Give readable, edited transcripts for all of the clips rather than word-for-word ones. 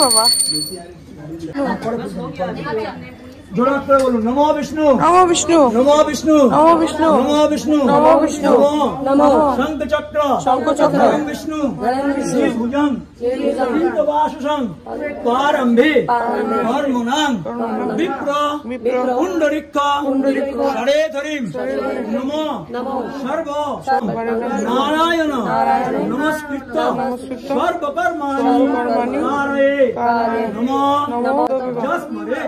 বাবা জোড়া করে বলুন নমো বিষ্ণু নমো বিষ্ণু নমো বিষ্ণু নমো বিষ্ণু নমো বিষ্ণু নমো বিষ্ণু নমো শঙ্খ চক্র নমো বিষ্ণু শ্রী ভুজং শ্রীবাসুসং পারম্ভে ধর্মনাং বিপ্র পুণ্ডরিক্ষ ষড়েধরিম নমো সর্ব নারায়ণ নমস্কৃত্য সর্বকর্মাণি কারয়ে নমো যস্মরে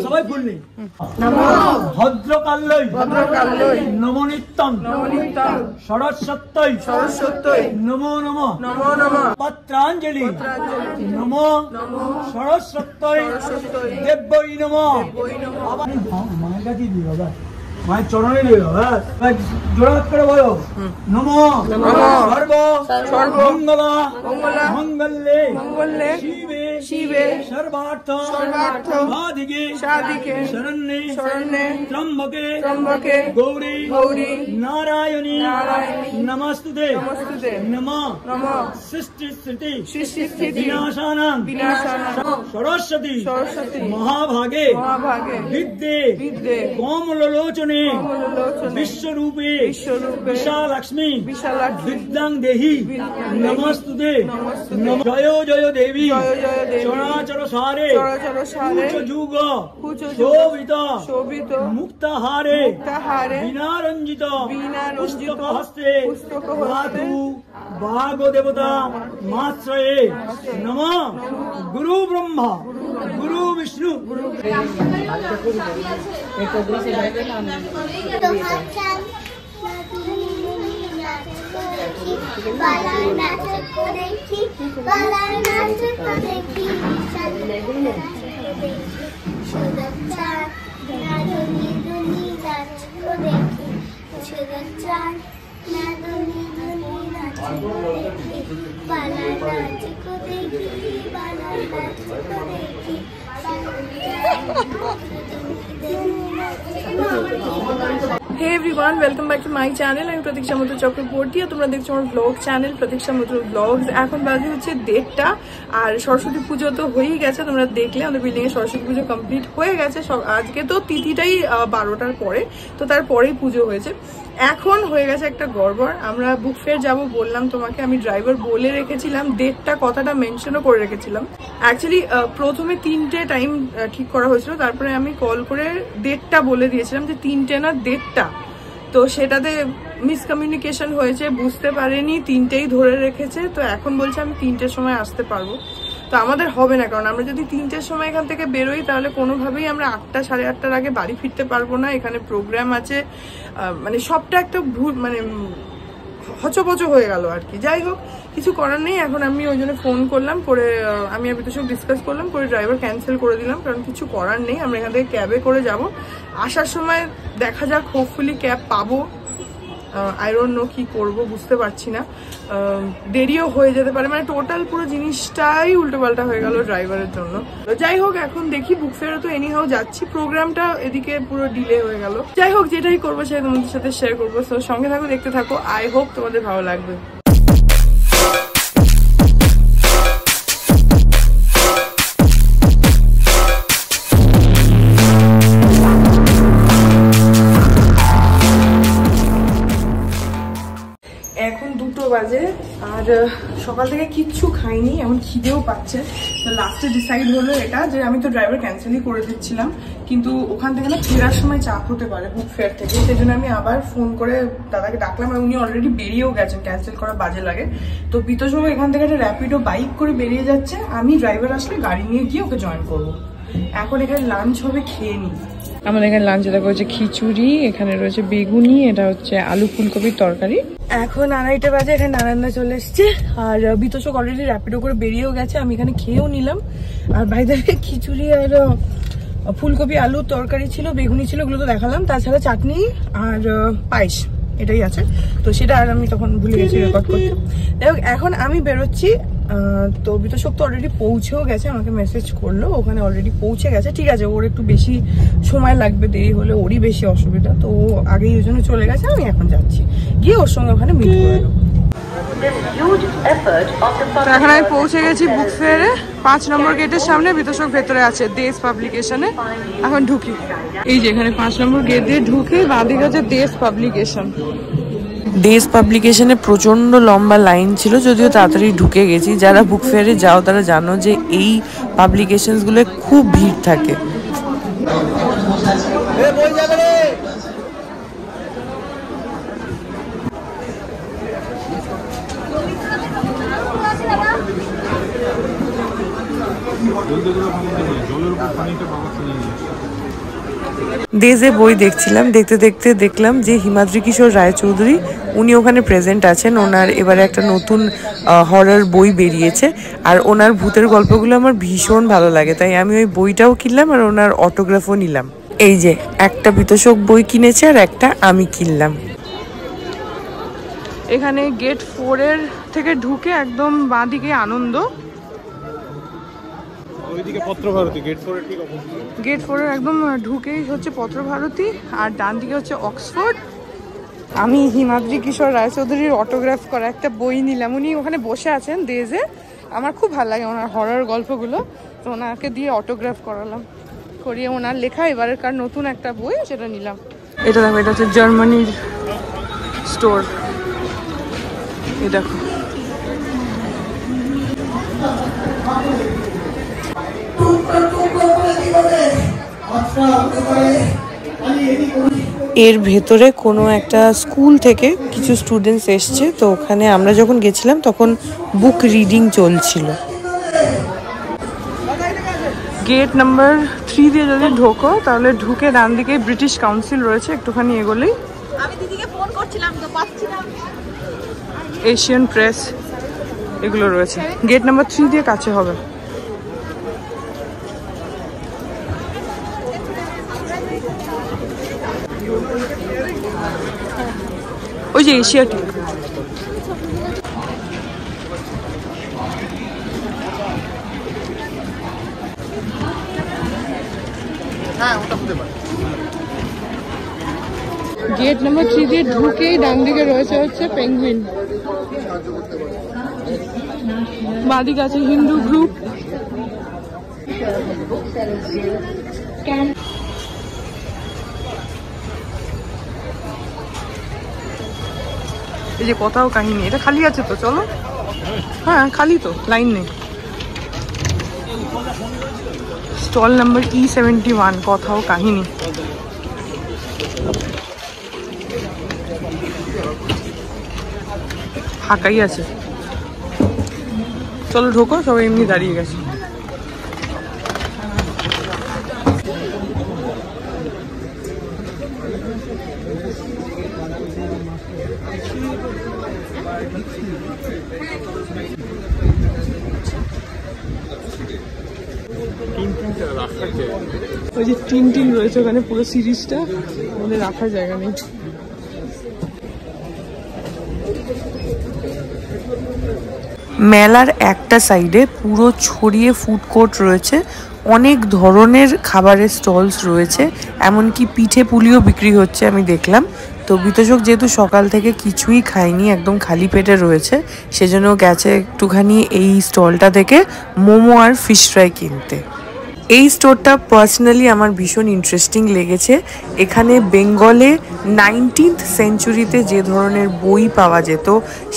সবাই বললি ভদ্রকাল্যই নমো নিত্যং সরস্বত্যই নমো নমো পত্রাঞ্জলি নমো সরস্বত্যই দেব্যই নমো মায়ের কাছে দিই বাবা মায়ের চরণে দিই বাবা জোড়া করে বলো নমো সর্ব মঙ্গলা মঙ্গলে শিবে সর্বার্থ সাধিকে শরণ্যে ত্রম্বকে গৌরী নারায়ণী নমস্তুতে নমো সৃষ্টি স্থিতি বিনাশানাং সরস্বতী মহাভাগে বিদ্যে কমললোচনে বিশ্বরূপে বিশালক্ষ্মী বিদ্যাং দেহি নমস্তুতে জয় জয় দেবী চরাচর সারে যুগ শোভিত মুক্তাহারে বিনারঞ্জিত পুস্তক হস্তে বাঘ দেবতা মাশ্রয়ে নম গুরু ব্রহ্মা গুরু Vishnu Hey everyone, welcome back to my channel. I'm Pratiksha Muthu Chakraborty আর তোমরা দেখছো আমার ব্লগ চ্যানেল প্রতীক্ষা মধু ব্লগস। এখন বাজে হচ্ছে 1:30 আর সরস্বতী পুজো তো হয়েই গেছে, তোমরা দেখলে আমাদের বিল্ডিং এ সরস্বতী পুজো কমপ্লিট হয়ে গেছে। আজকে তো তিথিটাই 12টার পরে, তো তারপরেই পুজো হয়েছে। এখন হয়ে গেছে একটা গড়বড়। আমরা বুক ফেয়ার যাবো বললাম তোমাকে, আমি ড্রাইভার বলে রেখেছিলাম, ডেটটা কথাটা মেনশনও করে রেখেছিলাম। অ্যাকচুয়ালি প্রথমে 3টে টাইম ঠিক করা হয়েছিল, তারপরে আমি কল করে ডেটটা বলে দিয়েছিলাম যে 3টে না 1:30। তো সেটাতে মিসকমিউনিকেশন হয়েছে, বুঝতে পারেনি, 3টেই ধরে রেখেছে। তো এখন বলছে আমি 3টের সময় আসতে পারবো। তো আমাদের হবে না, কারণ আমরা যদি 3টের সময় এখান থেকে বেরোই তাহলে কোনোভাবেই আমরা 8টা সাড়ে 8টার আগে বাড়ি ফিরতে পারবো না। এখানে প্রোগ্রাম আছে, মানে সবটা একটা ভুল, মানে হচপচ হয়ে গেল আর কি। যাই হোক, কিছু করার নেই। এখন আমি ওই জন্য ফোন করলাম, করে আমি আপনাদের সঙ্গে ডিসকাস করলাম, করে ড্রাইভার ক্যান্সেল করে দিলাম, কারণ কিছু করার নেই। আমরা এখান থেকে ক্যাবে করে যাব। আসার সময় দেখা যাক, হোপফুলি ক্যাব পাবো। আই ডোন্ট নো কি করবো, বুঝতে পারছি না। দেরিও হয়ে যেতে পারে, মানে টোটাল পুরো জিনিসটাই উল্টোপাল্টা হয়ে গেল ড্রাইভারের জন্য। তো যাই হোক, এখন দেখি বুক ফেয়ারে তো এনিহাও যাচ্ছি, প্রোগ্রামটা এদিকে পুরো ডিলে হয়ে গেল। যাই হোক, যেটাই করবো সেটা তোমাদের সাথে শেয়ার করবো। তো সঙ্গে থাকো, দেখতে থাকো। আই হোপ তোমাদের ভালো লাগবে। এখন 2টো বাজে আর সকাল থেকে কিচ্ছু খাইনি, এমন খিদেও পাচ্ছে। তো লাস্টে ডিসাইড হলো এটা যে আমি তো ড্রাইভার ক্যান্সেলই করে দিচ্ছিলাম, কিন্তু ওখান থেকে না ফেরার সময় চাপ হতে পারে বুক ফেয়ার থেকে, সেই জন্য আমি আবার ফোন করে দাদাকে ডাকলাম আর উনি অলরেডি বেরিয়েও গেছেন, ক্যান্সেল করা বাজে লাগে। তো বিতোষবাবু এখান থেকে একটা র্যাপিডো বাইক করে বেরিয়ে যাচ্ছে, আমি ড্রাইভার আসলে গাড়ি নিয়ে গিয়ে ওকে জয়েন করবো। এখন এখানে লাঞ্চ হবে, খেয়ে নিই। আমাদের এখানে লাঞ্চে দেখা হচ্ছে খিচুড়ি, এখানে রয়েছে বেগুনি, এটা হচ্ছে আলু ফুলকপির তরকারি। এখন 2:30 বাজে, এখানে নারায়ণদা চলে এসছে আর বিতোষক অলরেডি র্যাপিডো করে বেরিয়েও গেছে, আমি এখানে খেয়েও নিলাম। আর বাইরে খিচুড়ি আর ফুলকপি আলুর তরকারি ছিল, বেগুনি ছিল, ওগুলো তো দেখালাম, তাছাড়া চাটনি আর পায়েস এটাই আছে। তো সেটা আর আমি তখন ভুলে গেছি রেকর্ড করতে। যাই হোক এখন আমি বেরোচ্ছি। তো বিতোষক তো অলরেডি পৌঁছেও গেছে, আমাকে মেসেজ করলো ওখানে অলরেডি পৌঁছে গেছে। ঠিক আছে, ওর একটু বেশি সময় লাগবে, দেরি হলে ওরই বেশি অসুবিধা, তো ও আগেই ওই জন্য চলে গেছে। আমি এখন যাচ্ছি, গিয়ে ওর সঙ্গে ওখানে মিট করে নেবো। এখন আমি পৌঁছে গেছি বুক ফেয়ারে, 5 নম্বর গেটের সামনে। বিতোষক ভেতরে আছে দেশ পাবলিকেশনে, এখন ঢুকি। এই যে এখানে 5 নম্বর গেট দিয়ে ঢুকে বাঁদিকে আছে দেশ পাবলিকেশন। দেশ পাবলিকেশনে প্রচন্ড লম্বা লাইন ছিল, যদিও তাড়াতাড়ি ঢুকে গেছি। যারা বুক ফেয়ারে যাও তারা জানো যে এই পাবলিকেশনসগুলো খুব ভিড় থাকে। দেশে বই দেখছিলাম, দেখতে দেখতে দেখলাম যে হিমাদ্রি কিশোর রায়চৌধুরী উনি ওখানে প্রেজেন্ট আছেন। ওনার এবারে একটা নতুন হরর বই বেরিয়েছে, আর ওনার ভূতের গল্পগুলো আমার ভীষণ ভালো লাগে, তাই আমি ওই বইটাও কিনলাম আর ওনার অটোগ্রাফও নিলাম। এই যে একটা বিতোষক বই কিনেছে আর একটা আমি কিনলাম। এখানে গেট 4 থেকে ঢুকে একদম বাঁদিকে আনন্দ, ওইদিকে পত্রভারতী, গেট 4 এর ঠিক অপোজিট। গেট 4 একদম ঢুকেই হচ্ছে পত্রভারতী, আর ডান দিকে হচ্ছে অক্সফোর্ড। আমি হিমাদ্রি কিশোর রায়চৌধুরীর অটোগ্রাফ করা একটা বই নিলাম, উনি ওখানে বসে আছেন দেশে। আমার খুব ভালো লাগে ওনার হরর গল্পগুলো, তো ওনাকে দিয়ে অটোগ্রাফ করালাম, করিয়ে ওনার লেখা এবারের নতুন একটা বই সেটা নিলাম। এটা দেখো, এটা হচ্ছে জার্মানির স্টোর, এই দেখো। এর ভেতরে কোনো একটা স্কুল থেকে কিছু স্টুডেন্টস এসছে, তো ওখানে আমরা যখন গেছিলাম তখন বুক রিডিং চলছিল। গেট নাম্বার 3 দিয়ে যদি ঢোকো তাহলে ঢুকে ডান দিকে ব্রিটিশ কাউন্সিল রয়েছে, একটুখানি এগোলেই। আমি দিদিকে ফোন করছিলাম তো পাচ্ছি না। এশিয়ান প্রেস এগুলো রয়েছে। গেট নাম্বার 3 দিয়ে কাছে হবে। ওই যে এশিয়াটিক। গেট নাম্বার 3 দিয়ে ঢুকেই ডান দিকে রয়েছে হচ্ছে পেঙ্গুইন, বাঁদিকে আছে হিন্দু গ্রুপ। এই যে কথাও কাহিনী, এটা খালি আছে তো, চলো। হ্যাঁ খালি তো, লাইন নেই। স্টল নাম্বার E71, কথাও কাহিনী। ফাঁকাই আছে, চলো ঢোকো, সবাই এমনি দাঁড়িয়ে গেছে। ওই যে টিন রয়েছে ওখানে, পুরো সিরিজটা ওদের রাখার জায়গা নেই। মেলার একটা সাইডে পুরো ছড়িয়ে ফুড কোর্ট রয়েছে, অনেক ধরনের খাবারের স্টলস রয়েছে, এমনকি পিঠে পুলিও বিক্রি হচ্ছে আমি দেখলাম। তো বিতোষক যেহেতু সকাল থেকে কিছুই খায়নি, একদম খালি পেটে রয়েছে, সেজন্য গেছে একটুখানি এই স্টলটা থেকে মোমো আর ফিশ ফ্রাই কিনতে। এই স্টোরটা পার্সোনালি আমার ভীষণ ইন্টারেস্টিং লেগেছে। এখানে বেঙ্গলে 19th সেঞ্চুরিতে যে ধরনের বই পাওয়া যেত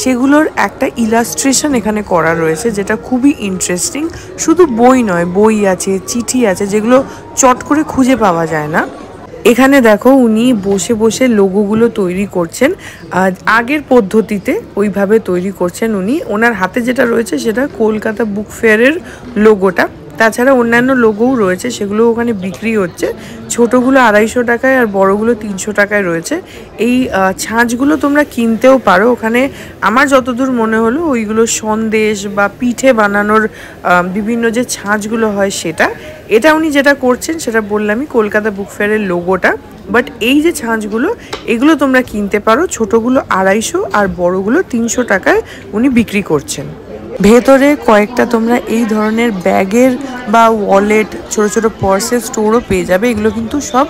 সেগুলোর একটা ইলাস্ট্রেশন এখানে করা রয়েছে, যেটা খুবই ইন্টারেস্টিং। শুধু বই নয়, বই আছে, চিঠি আছে, যেগুলো চট করে খুঁজে পাওয়া যায় না। এখানে দেখো উনি বসে বসে লোগোগুলো তৈরি করছেন, আগের পদ্ধতিতে ওইভাবে তৈরি করছেন উনি। ওনার হাতে যেটা রয়েছে সেটা কলকাতা বুক ফেয়ারের লোগোটা। তাছাড়া অন্যান্য লোগোও রয়েছে, সেগুলো ওখানে বিক্রি হচ্ছে। ছোটোগুলো 250 টাকায় আর বড়গুলো 300 টাকায় রয়েছে। এই ছাঁচগুলো তোমরা কিনতেও পারো ওখানে। আমার যতদূর মনে হলো ওইগুলো সন্দেশ বা পিঠে বানানোর বিভিন্ন যে ছাঁচগুলো হয় সেটা। এটা উনি যেটা করছেন সেটা বললামই, কলকাতা বুক ফেয়ারের লোগোটা। বাট এই যে ছাঁচগুলো এগুলো তোমরা কিনতে পারো, ছোটোগুলো 250 আর বড়গুলো 300 টাকায় উনি বিক্রি করছেন। ভেতরে কয়েকটা তোমরা এই ধরনের ব্যাগের বা ওয়ালেট, ছোট ছোট পার্সের স্টোরও পেয়ে যাবে। এগুলো কিন্তু সব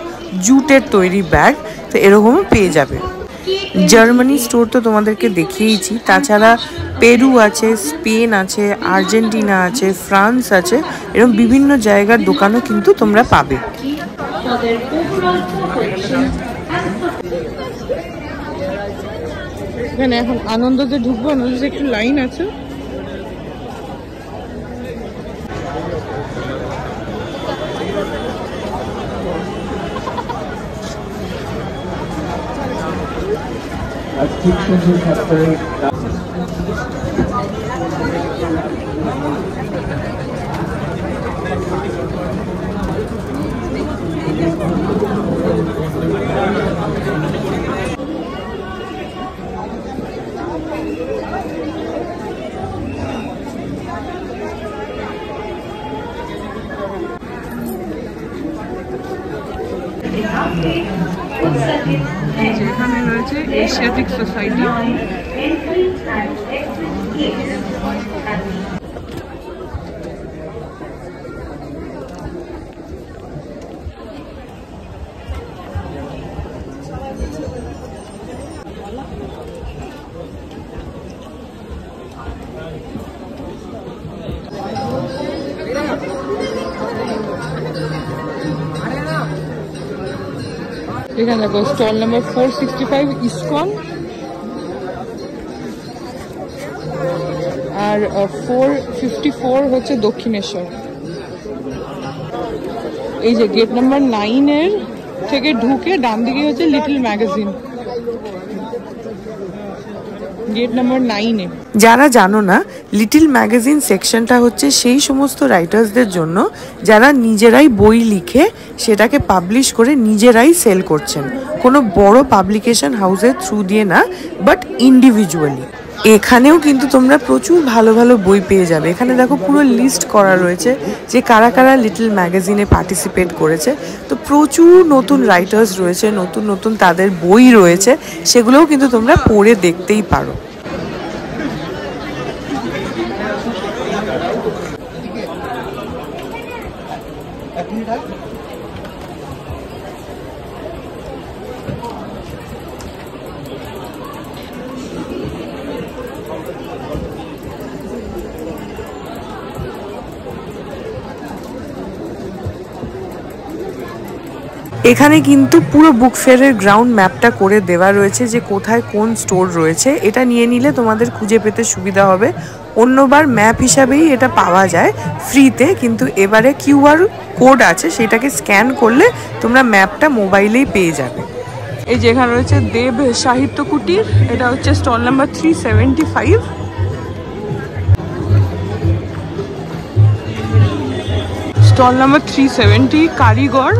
জুটের তৈরি ব্যাগ, তো এরকমও পেয়ে যাবে। জার্মানি স্টোর তো তোমাদেরকে দেখিয়েইছি, তাছাড়া পেরু আছে, স্পেন আছে, আর্জেন্টিনা আছে, ফ্রান্স আছে, এরকম বিভিন্ন জায়গার দোকানও কিন্তু তোমরা পাবে। এখানে এখন আনন্দতে ঢুকবো, আনন্দতে একটু লাইন আছে। যেখানে রয়েছে এশিয়াটিক সোসাইটি। এখানে দেখো স্টল নাম্বার 465 ইসকন আর 454 হচ্ছে দক্ষিণেশ্বর। এই যে গেট নাম্বার 9 এর থেকে ঢুকে ডান দিকে হচ্ছে লিটল ম্যাগাজিন, গেট নাম্বার 9 এ। যারা জানো না, লিটল ম্যাগাজিন সেকশনটা হচ্ছে সেই সমস্ত রাইটার্সদের জন্য যারা নিজেরাই বই লিখে সেটাকে পাবলিশ করে নিজেরাই সেল করছেন, কোনো বড় পাবলিকেশন হাউসের থ্রু দিয়ে না, বাট ইন্ডিভিজুয়ালি। এখানেও কিন্তু তোমরা প্রচুর ভালো ভালো বই পেয়ে যাবে। এখানে দেখো পুরো লিস্ট করা রয়েছে যে কারা কারা লিটল ম্যাগাজিনে পার্টিসিপেট করেছে। তো প্রচুর নতুন রাইটার্স রয়েছে, নতুন নতুন তাদের বই রয়েছে, সেগুলোও কিন্তু তোমরা পড়ে দেখতেই পারো। এখানে কিন্তু পুরো বুক ফেয়ারের গ্রাউন্ড ম্যাপটা করে দেওয়া রয়েছে যে কোথায় কোন স্টোর রয়েছে। এটা নিয়ে নিলে তোমাদের খুঁজে পেতে সুবিধা হবে। অন্যবার ম্যাপ হিসাবেই এটা পাওয়া যায় ফ্রিতে, কিন্তু এবারে কিউআর কোড আছে, সেটাকে স্ক্যান করলে তোমরা ম্যাপটা মোবাইলেই পেয়ে যাবে। এই যে এখানে রয়েছে দেব সাহিত্য কুটির, এটা হচ্ছে স্টল নাম্বার 375। স্টল নাম্বার 370 কারিগর।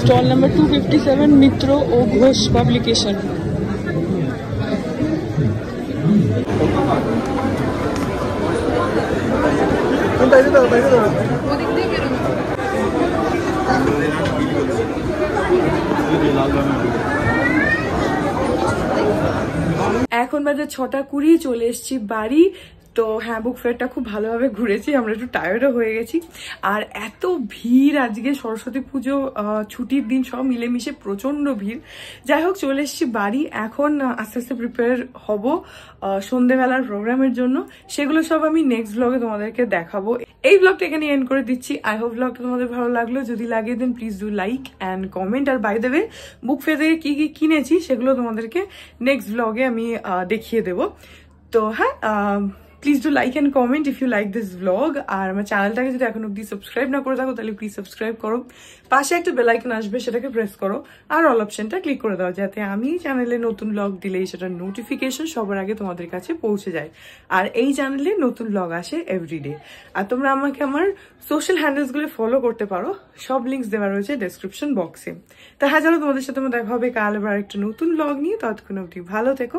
स्टॉल नंबर 257 मित्र ও ঘোষ পাবলিকেশন। এখন বাজে 6:20, চলে এসেছি বাড়ি। তো হ্যাঁ, বুক ফেয়ারটা খুব ভালোভাবে ঘুরেছি, আমরা একটু টায়ার্ডও হয়ে গেছি। আর এত ভিড় আজকে, সরস্বতী পুজো ছুটির দিন, সব মিলেমিশে প্রচন্ড ভিড়। যাই হোক, চলে এসেছি বাড়ি। এখন আস্তে আস্তে প্রিপেয়ার হব সন্ধ্যেবেলার প্রোগ্রামের জন্য। সেগুলো সব আমি নেক্সট ব্লগে তোমাদেরকে দেখাবো। এই ব্লগটা এখানে এন্ড করে দিচ্ছি। আই হোপ ব্লগটা তোমাদের ভালো লাগলো। যদি লাগে then please do like and comment. আর by the way, book fair থেকে কি কি কিনেছি সেগুলো তোমাদেরকে নেক্সট ব্লগে আমি দেখিয়ে দেবো। তো হ্যাঁ, please do like and comment if you like this blog. আর আমার চ্যানেলটাকে যদি এখন অব্দি সাবস্ক্রাইব না করে থাকো তাহলে প্লিজ সাবস্ক্রাইব করো। পাশে একটা বেল আইকন আসবে, সেটাকে প্রেস করো, আর অল অপশনটা ক্লিক করে দাও, যাতে আমি চ্যানেলে নতুন ব্লগ দিলেই সেটার নোটিফিকেশন সবার আগে তোমাদের কাছে পৌঁছে যায়। আর এই চ্যানেলে নতুন ব্লগ আসে এভরিডে। আর তোমরা আমাকে আমার সোশ্যাল হ্যান্ডেলসগুলো ফলো করতে পারো, সব লিঙ্কস দেওয়া রয়েছে ডেসক্রিপশন বক্সে। তো হ্যাঁ, জানো, তোমাদের সাথে আমার দেখা হবে কাল আবার একটা নতুন ব্লগ নিয়ে। ততক্ষণ অবধি ভালো থেকো।